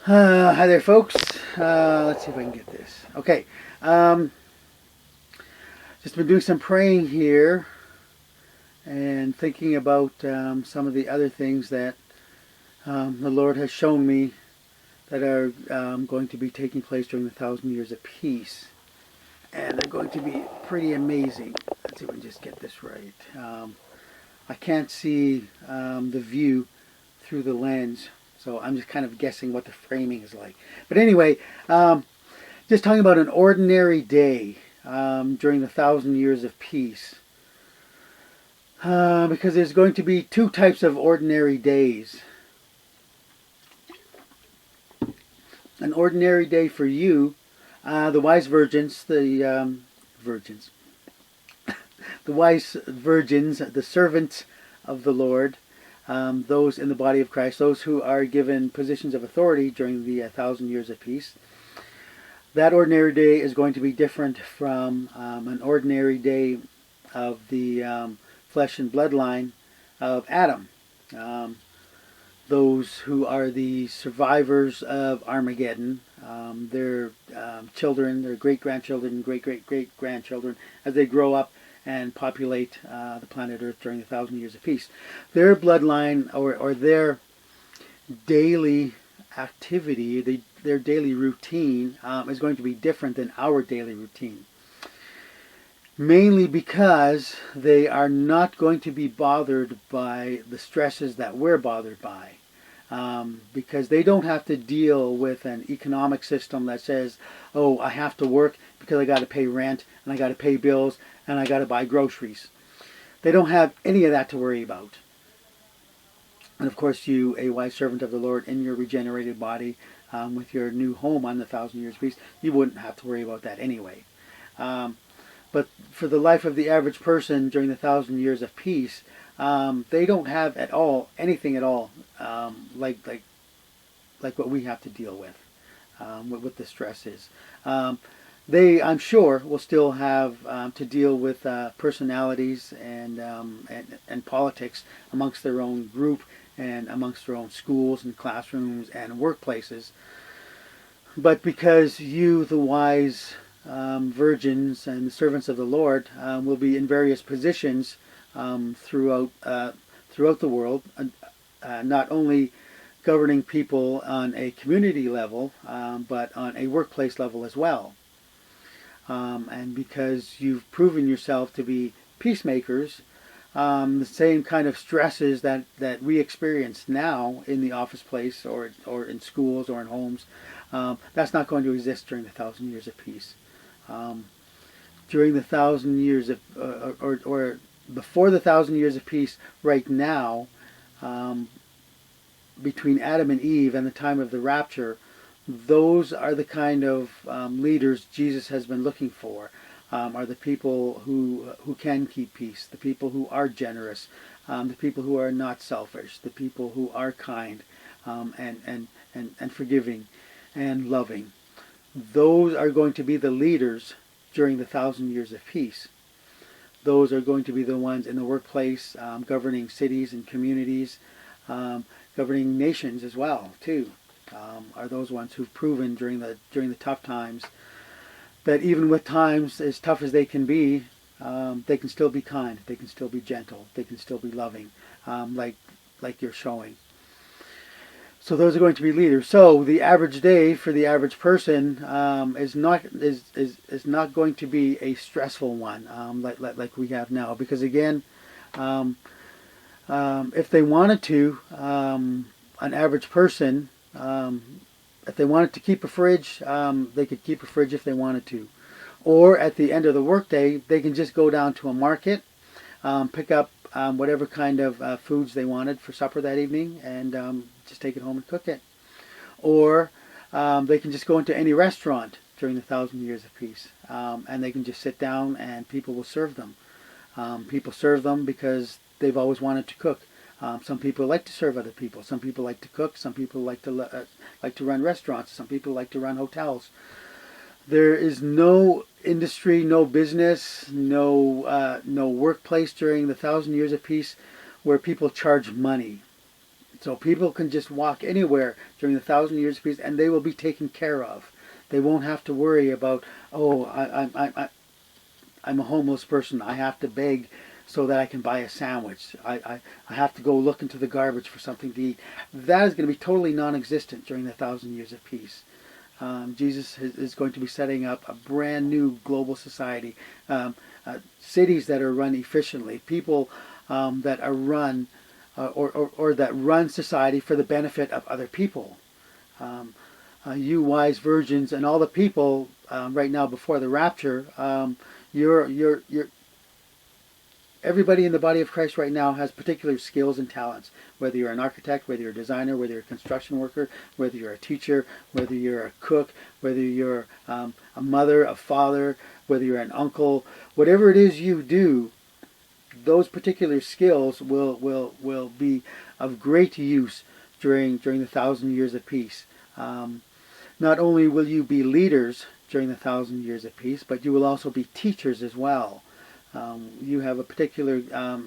Hi there, folks. Let's see if I can get this. Okay. Um, just been doing some praying here and thinking about some of the other things that the Lord has shown me that are going to be taking place during the 1,000 years of peace. And they're going to be pretty amazing. Let's see if I can just get this right. I can't see the view through the lens, so I'm just kind of guessing what the framing is like. But anyway, just talking about an ordinary day during the 1,000 years of peace. Because there's going to be two types of ordinary days. An ordinary day for you, the wise virgins, the wise virgins, the servants of the Lord, those in the body of Christ, those who are given positions of authority during the 1,000 years of peace. That ordinary day is going to be different from an ordinary day of the flesh and bloodline of Adam. Those who are the survivors of Armageddon, their children, their great-grandchildren, great-great-great-grandchildren, as they grow up and populate the planet Earth during the 1,000 years of peace. Their bloodline or their daily activity, their daily routine is going to be different than our daily routine. Mainly because they are not going to be bothered by the stresses that we're bothered by. Because they don't have to deal with an economic system that says, oh, I have to work because I got to pay rent and I got to pay bills and I got to buy groceries. They don't have any of that to worry about. And of course, you, a wise servant of the Lord, in your regenerated body, with your new home on the 1,000 years peace, you wouldn't have to worry about that anyway. But for the life of the average person during the 1,000 years of peace, they don't have at all anything at all like what we have to deal with, what the stress is. They, I'm sure, will still have to deal with personalities and politics amongst their own group and amongst their own schools and classrooms and workplaces. But because you, the wise virgins and the servants of the Lord, will be in various positions throughout the world, not only governing people on a community level, but on a workplace level as well. And because you've proven yourself to be peacemakers, the same kind of stresses that we experience now in the office place or in schools or in homes, that's not going to exist during the 1,000 years of peace. During the 1,000 years of, or before the 1,000 years of peace, right now, between Adam and Eve and the time of the rapture, those are the kind of leaders Jesus has been looking for. Are the people who can keep peace, the people who are generous, the people who are not selfish, the people who are kind and forgiving and loving. Those are going to be the leaders during the 1,000 years of peace. Those are going to be the ones in the workplace, governing cities and communities, governing nations as well too. Are those ones who've proven during the tough times that even with times as tough as they can be, they can still be kind, they can still be gentle, they can still be loving, like you're showing. So those are going to be leaders. So the average day for the average person is not going to be a stressful one like we have now. Because again, if they wanted to, an average person, if they wanted to keep a fridge, they could keep a fridge if they wanted to. Or at the end of the workday, they can just go down to a market, pick up whatever kind of foods they wanted for supper that evening, and just take it home and cook it. Or they can just go into any restaurant during the 1,000 years of peace, and they can just sit down and people will serve them. People serve them because they've always wanted to cook. Some people like to serve other people. Some people like to cook. Some people like to run restaurants. Some people like to run hotels. There is no industry, no business, no workplace during the 1,000 years of peace where people charge money. So people can just walk anywhere during the 1,000 years of peace, and they will be taken care of. They won't have to worry about, oh, I'm a homeless person. I have to beg so that I can buy a sandwich. I have to go look into the garbage for something to eat. That is going to be totally non-existent during the 1,000 years of peace. Jesus is going to be setting up a brand new global society, cities that are run efficiently, people that are run or that run society for the benefit of other people. You wise virgins and all the people right now before the rapture, you're everybody in the body of Christ right now has particular skills and talents. Whether you're an architect, whether you're a designer, whether you're a construction worker, whether you're a teacher, whether you're a cook, whether you're a mother, a father, whether you're an uncle, whatever it is you do, those particular skills will be of great use during the 1,000 years of peace. Not only will you be leaders during the 1,000 years of peace, but you will also be teachers as well. You have a particular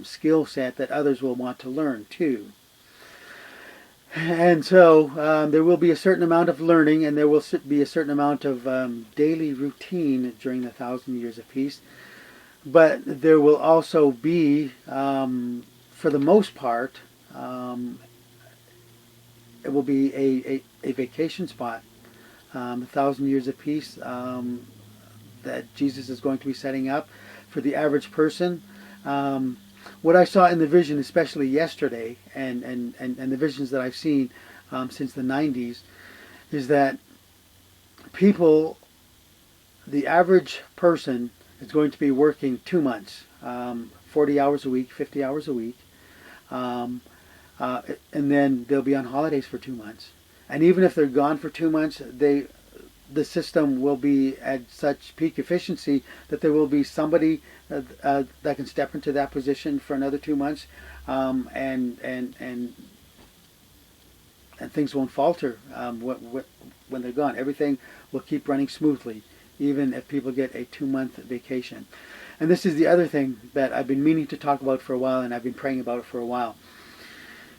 skill set that others will want to learn too. And so there will be a certain amount of learning, and there will be a certain amount of daily routine during the 1,000 years of peace. But there will also be, for the most part, it will be a vacation spot. The 1,000 years of peace that Jesus is going to be setting up for the average person. What I saw in the vision, especially yesterday, and the visions that I've seen since the 90s, is that people, the average person, is going to be working 2 months, 40 hours a week, 50 hours a week, and then they'll be on holidays for 2 months. And even if they're gone for 2 months, the system will be at such peak efficiency that there will be somebody that can step into that position for another 2 months, and things won't falter when they're gone. Everything will keep running smoothly, even if people get a 2-month vacation. And this is the other thing that I've been meaning to talk about for a while, and I've been praying about it for a while.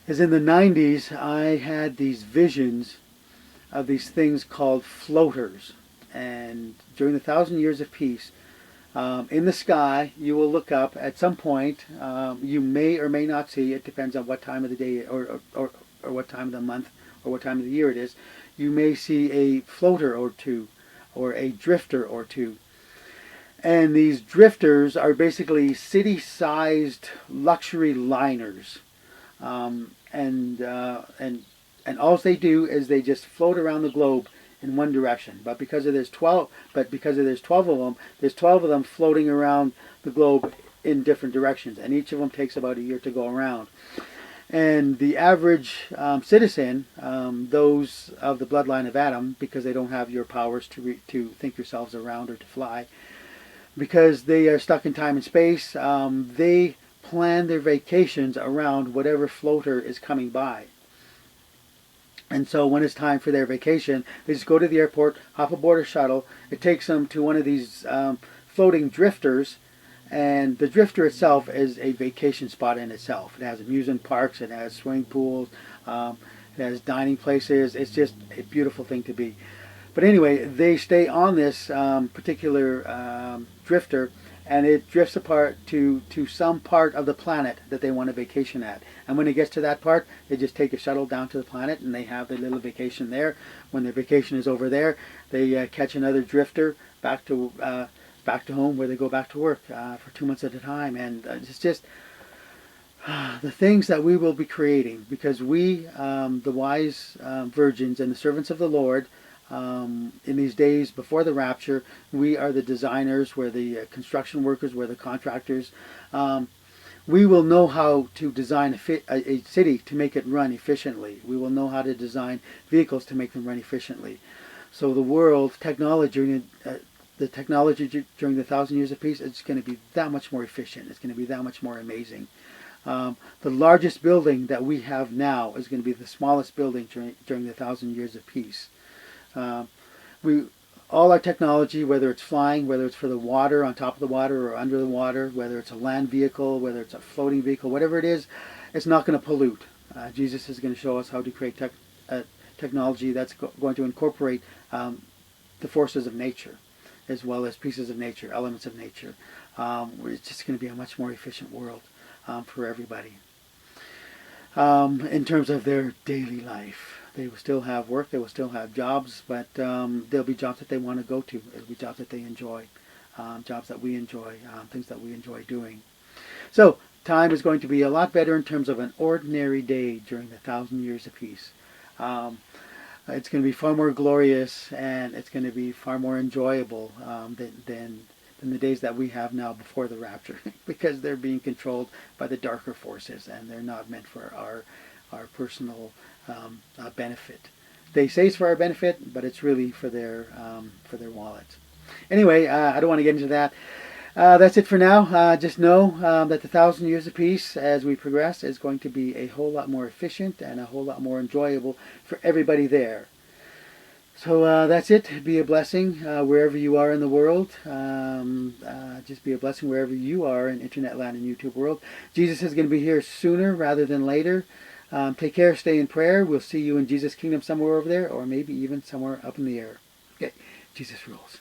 Is in the 90s, I had these visions of these things called floaters. And during the 1,000 years of peace, in the sky, you will look up at some point. You may or may not see, it depends on what time of the day or what time of the month or what time of the year it is. You may see a floater or two, or a drifter or two. And these drifters are basically city-sized luxury liners. And all they do is they just float around the globe in one direction. But because there's 12 of them, there's 12 of them floating around the globe in different directions, and each of them takes about a year to go around. And the average citizen, those of the bloodline of Adam, because they don't have your powers to think yourselves around or to fly, because they are stuck in time and space, they plan their vacations around whatever floater is coming by. And so when it's time for their vacation, they just go to the airport, hop aboard a shuttle. It takes them to one of these floating drifters, and the drifter itself is a vacation spot in itself. It has amusement parks, it has swimming pools, it has dining places. It's just a beautiful thing to be. But anyway, they stay on this particular drifter, and it drifts apart to some part of the planet that they want to vacation at. And when it gets to that part, they just take a shuttle down to the planet, and they have their little vacation there. When their vacation is over there, they catch another drifter back to home, where they go back to work for 2 months at a time. And it's just the things that we will be creating, because we, the wise virgins and the servants of the Lord, in these days before the rapture, we are the designers, we're the construction workers, we're the contractors. We will know how to design a city to make it run efficiently. We will know how to design vehicles to make them run efficiently. So the world, technology, the technology during the 1,000 years of peace, it's going to be that much more efficient. It's going to be that much more amazing. The largest building that we have now is going to be the smallest building during the 1,000 years of peace. All our technology, whether it's flying, whether it's for the water, on top of the water or under the water, whether it's a land vehicle, whether it's a floating vehicle, whatever it is, it's not going to pollute. Jesus is going to show us how to create technology that's going to incorporate the forces of nature, as well as pieces of nature, elements of nature. It's just going to be a much more efficient world for everybody. In terms of their daily life, they will still have work, they will still have jobs, but there'll be jobs that they want to go to. It'll be jobs that they enjoy, jobs that we enjoy, things that we enjoy doing. So time is going to be a lot better in terms of an ordinary day during the 1,000 years of peace. It's going to be far more glorious, and it's going to be far more enjoyable than the days that we have now before the rapture, because they're being controlled by the darker forces, and they're not meant for our personal benefit. They say it's for our benefit, but it's really for their wallets. Anyway, I don't want to get into that. That's it for now. Just know that the 1,000 years of peace, as we progress, is going to be a whole lot more efficient and a whole lot more enjoyable for everybody there. So that's it. Be a blessing wherever you are in the world. Just be a blessing wherever you are in internet land and YouTube world. Jesus is going to be here sooner rather than later. Take care. Stay in prayer. We'll see you in Jesus' kingdom somewhere over there, or maybe even somewhere up in the air. Okay. Jesus rules.